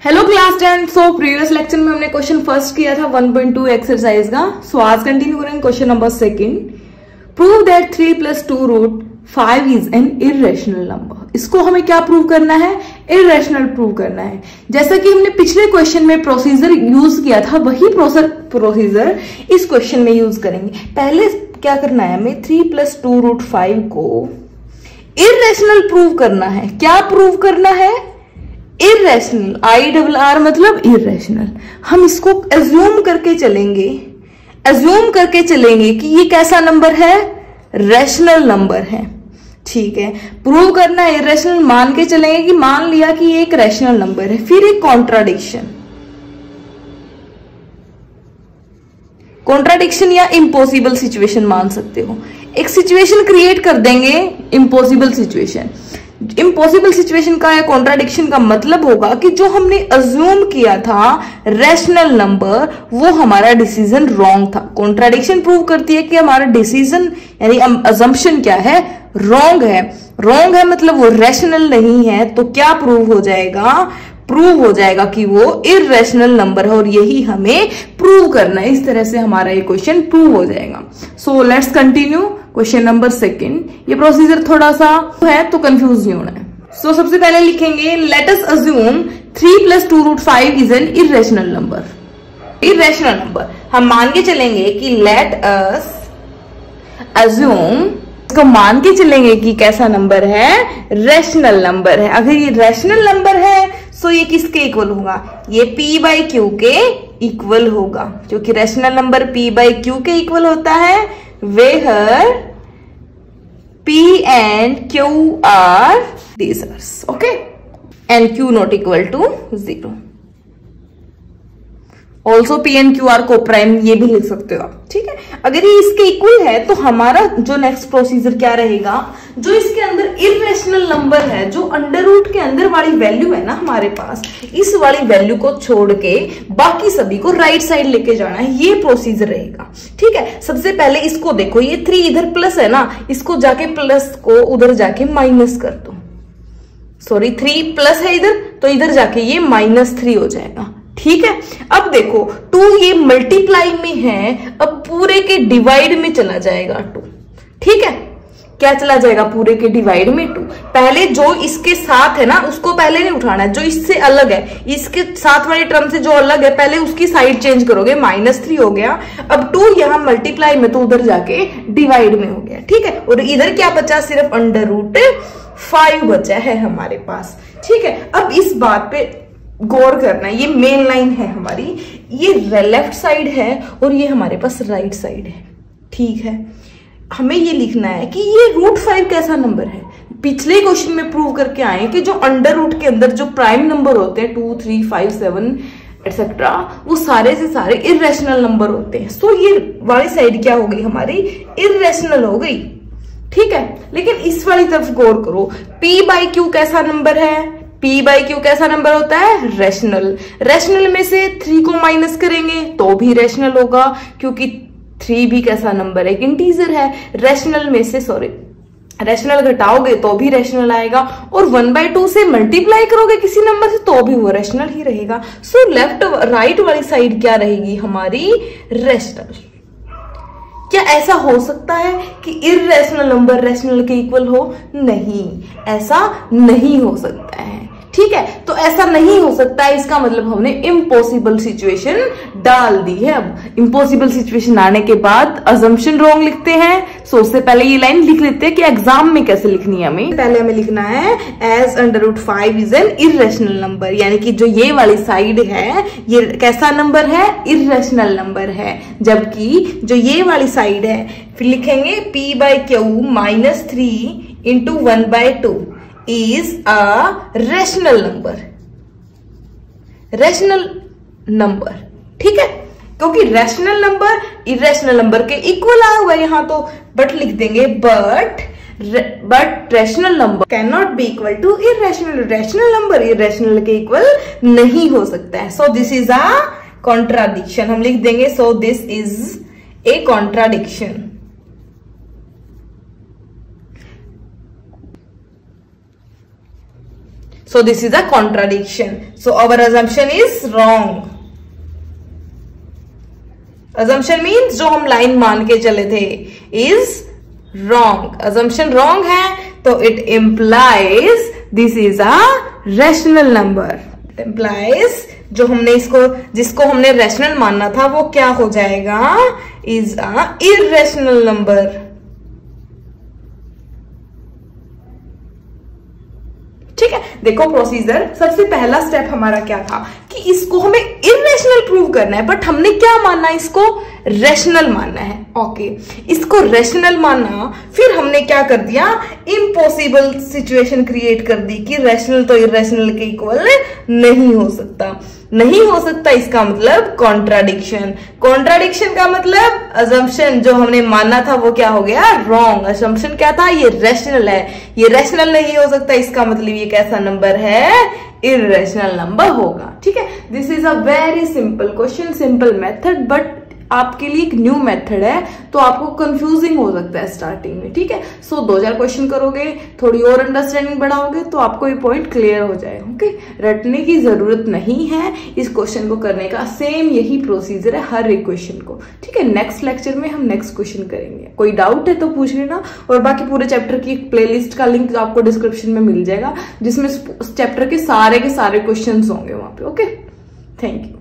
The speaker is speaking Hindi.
Hello class 10। So previous lecture में हमने क्वेश्चन फर्स्ट किया था 1.2 एक्सरसाइज का। सो आज कंटिन्यू करेंगे question number second. Prove that 3 + 2 root 5 is an irrational number. इसको हमें क्या प्रूव करना है? इरेशनल प्रूव करना है। जैसा कि हमने पिछले क्वेश्चन में प्रोसीजर यूज किया था, वही प्रोसीजर इस क्वेश्चन में यूज करेंगे। पहले क्या करना है हमें? 3 + 2 रूट 5 को इरेशनल प्रूव करना है। क्या प्रूव करना है? इरेशनल। IRR मतलब इरेशनल। हम इसको एज्यूम करके चलेंगे कि ये कैसा नंबर है? रैशनल नंबर है। ठीक है, प्रूव करना है इरेशनल। मान के चलेंगे कि मान लिया कि ये एक रैशनल नंबर है। फिर एक कॉन्ट्राडिक्शन या इम्पॉसिबल सिचुएशन मान सकते हो। एक सिचुएशन क्रिएट कर देंगे, इम्पॉसिबल सिचुएशन। इम्पॉसिबल सिचुएशन का या कॉन्ट्राडिक्शन का मतलब होगा कि जो हमने अज्यूम किया था रैशनल नंबर, वो हमारा डिसीजन रॉन्ग था। कॉन्ट्राडिक्शन प्रूव करती है कि हमारा डिसीजन यानी अजम्पशन क्या है? रॉन्ग है। रॉन्ग है मतलब वो रैशनल नहीं है। तो क्या प्रूव हो जाएगा? प्रूव हो जाएगा कि वो इरेशनल नंबर है, और यही हमें प्रूव करना है। इस तरह से हमारा ये क्वेश्चन प्रूव हो जाएगा। So let's continue question number second. ये प्रोसीजर थोड़ा सा है तो कंफ्यूज नहीं होना है। सो सबसे पहले लिखेंगे let us assume 3 + 2 root 5 is an irrational number. Irrational number हम मान के चलेंगे कि लेट अस अज्यूम, इसको मान के चलेंगे कि कैसा नंबर है? रैशनल नंबर है। अगर ये रैशनल नंबर है तो ये किसके इक्वल होगा? ये P/Q के इक्वल होगा, क्योंकि रैशनल नंबर P/Q के इक्वल होता है। Where P and Q are these, okay, and Q not equal to 0. Also P and Q are co-prime, ये भी लिख सकते हो आप। ठीक है, अगर ये इसके इक्वल है तो हमारा जो नेक्स्ट प्रोसीजर क्या रहेगा? जो इसके अंदर इरेशनल नंबर है, जो अंडर रूट के अंदर वाली वैल्यू है ना हमारे पास, इस वाली वैल्यू को छोड़ के बाकी सभी को राइट साइड लेके जाना है। ये प्रोसीजर रहेगा। ठीक है, सबसे पहले इसको देखो, ये 3 इधर प्लस है ना, इसको जाके प्लस को उधर जाके माइनस कर दो। सॉरी, 3 प्लस है इधर, तो इधर जाके ये -3 हो जाएगा। ठीक है, अब देखो 2 ये मल्टीप्लाई में है, अब पूरे के डिवाइड में चला जाएगा 2। ठीक है, क्या चला जाएगा? पूरे के डिवाइड में 2। पहले जो इसके साथ है ना उसको पहले नहीं उठाना है, जो इससे अलग है, इसके साथ वाली टर्म से जो अलग है, पहले उसकी साइड चेंज करोगे। -3 हो गया। अब 2 यहां मल्टीप्लाई में, तो उधर जाके डिवाइड में हो गया। ठीक है, और इधर क्या बचा? सिर्फ √5 बचा है हमारे पास। ठीक है, अब इस बात पे गौर करना है। ये मेन लाइन है हमारी, ये लेफ्ट साइड है और ये हमारे पास राइट साइड है। ठीक है, हमें ये लिखना है कि ये √5 कैसा नंबर है। पिछले क्वेश्चन में प्रूव करके आए कि जो अंडर रूट के अंदर जो प्राइम नंबर होते हैं 2, 3, 5, 7 एटसेट्रा, वो सारे से सारे इरेशनल नंबर होते हैं। सो ये वाली साइड क्या हो गई हमारी? इरेशनल हो गई। ठीक है, लेकिन इस वाली तरफ गौर करो, P/Q कैसा नंबर है? P/Q कैसा नंबर होता है? रैशनल। रैशनल में से 3 को माइनस करेंगे तो भी रैशनल होगा, क्योंकि 3 भी कैसा नंबर है? एक इंटीजर है। रैशनल में से रैशनल घटाओगे तो भी रैशनल आएगा, और 1/2 से मल्टीप्लाई करोगे किसी नंबर से तो भी वो रैशनल ही रहेगा। सो लेफ्ट राइट वाली साइड क्या रहेगी हमारी? रैशनल। क्या ऐसा हो सकता है कि इरेशनल नंबर रैशनल के इक्वल हो? नहीं, ऐसा नहीं हो सकता है। ठीक है, तो ऐसा नहीं हो सकता है, इसका मतलब हमने इम्पॉसिबल सिचुएशन डाल दी है। अब इम्पॉसिबल सिचुएशन आने के बाद अजम्पशन रॉन्ग लिखते हैं। सो उससे पहले ये लाइन लिख लेते हैं कि एग्जाम में कैसे लिखनी है हमें। पहले हमें लिखना है as √5 is an irrational number, यानी कि जो ये वाली साइड है ये कैसा नंबर है? इरेशनल नंबर है। जबकि जो ये वाली साइड है, फिर लिखेंगे P/Q -3 × 1/2 is a rational number। ठीक है, क्योंकि रैशनल नंबर इरेशनल नंबर के इक्वल आया हुआ है यहां, तो बट लिख देंगे but rational number can not be equal to irrational. Rational number irrational के इक्वल नहीं हो सकता है। So this is a contradiction. हम लिख देंगे so this is a contradiction. So this is a contradiction. So our assumption is wrong. Assumption means जो हम लाइन मान के चले थे is wrong. Assumption wrong है तो it implies this is a rational number. It implies जो हमने जिसको हमने रैशनल मानना था वो क्या हो जाएगा, इज अ इररेशनल नंबर। ठीक है, देखो प्रोसीजर, सबसे पहला स्टेप हमारा क्या था कि इसको हमें इररेशनल प्रूव करना है, बट हमने क्या मानना है, इसको रैशनल मानना है। ओके, इसको रैशनल माना, फिर हमने क्या कर दिया, इम्पॉसिबल सिचुएशन क्रिएट कर दी कि रैशनल तो इररेशनल के इक्वल नहीं हो सकता। नहीं हो सकता इसका मतलब कॉन्ट्राडिक्शन। कॉन्ट्राडिक्शन का मतलब अजम्पशन जो हमने माना था वो क्या हो गया, रॉन्ग। अजम्पशन क्या था, ये रैशनल है, ये रैशनल नहीं हो सकता, इसका मतलब ये कैसा नंबर है, इररेशनल नंबर होगा। ठीक है, this is a very simple question, simple method, but आपके लिए एक न्यू मेथड है तो आपको कंफ्यूजिंग हो सकता है स्टार्टिंग में। ठीक है, सो 2000 क्वेश्चन करोगे, थोड़ी और अंडरस्टैंडिंग बढ़ाओगे तो आपको ये पॉइंट क्लियर हो जाएगा। ओके, रटने की जरूरत नहीं है इस क्वेश्चन को करने का, सेम यही प्रोसीजर है हर एक क्वेश्चन को। ठीक है, नेक्स्ट लेक्चर में हम नेक्स्ट क्वेश्चन करेंगे। कोई डाउट है तो पूछ लेना, और बाकी पूरे चैप्टर की एक प्लेलिस्ट का लिंक आपको डिस्क्रिप्शन में मिल जाएगा जिसमें चैप्टर के सारे क्वेश्चन होंगे वहां पे। Okay, thank you.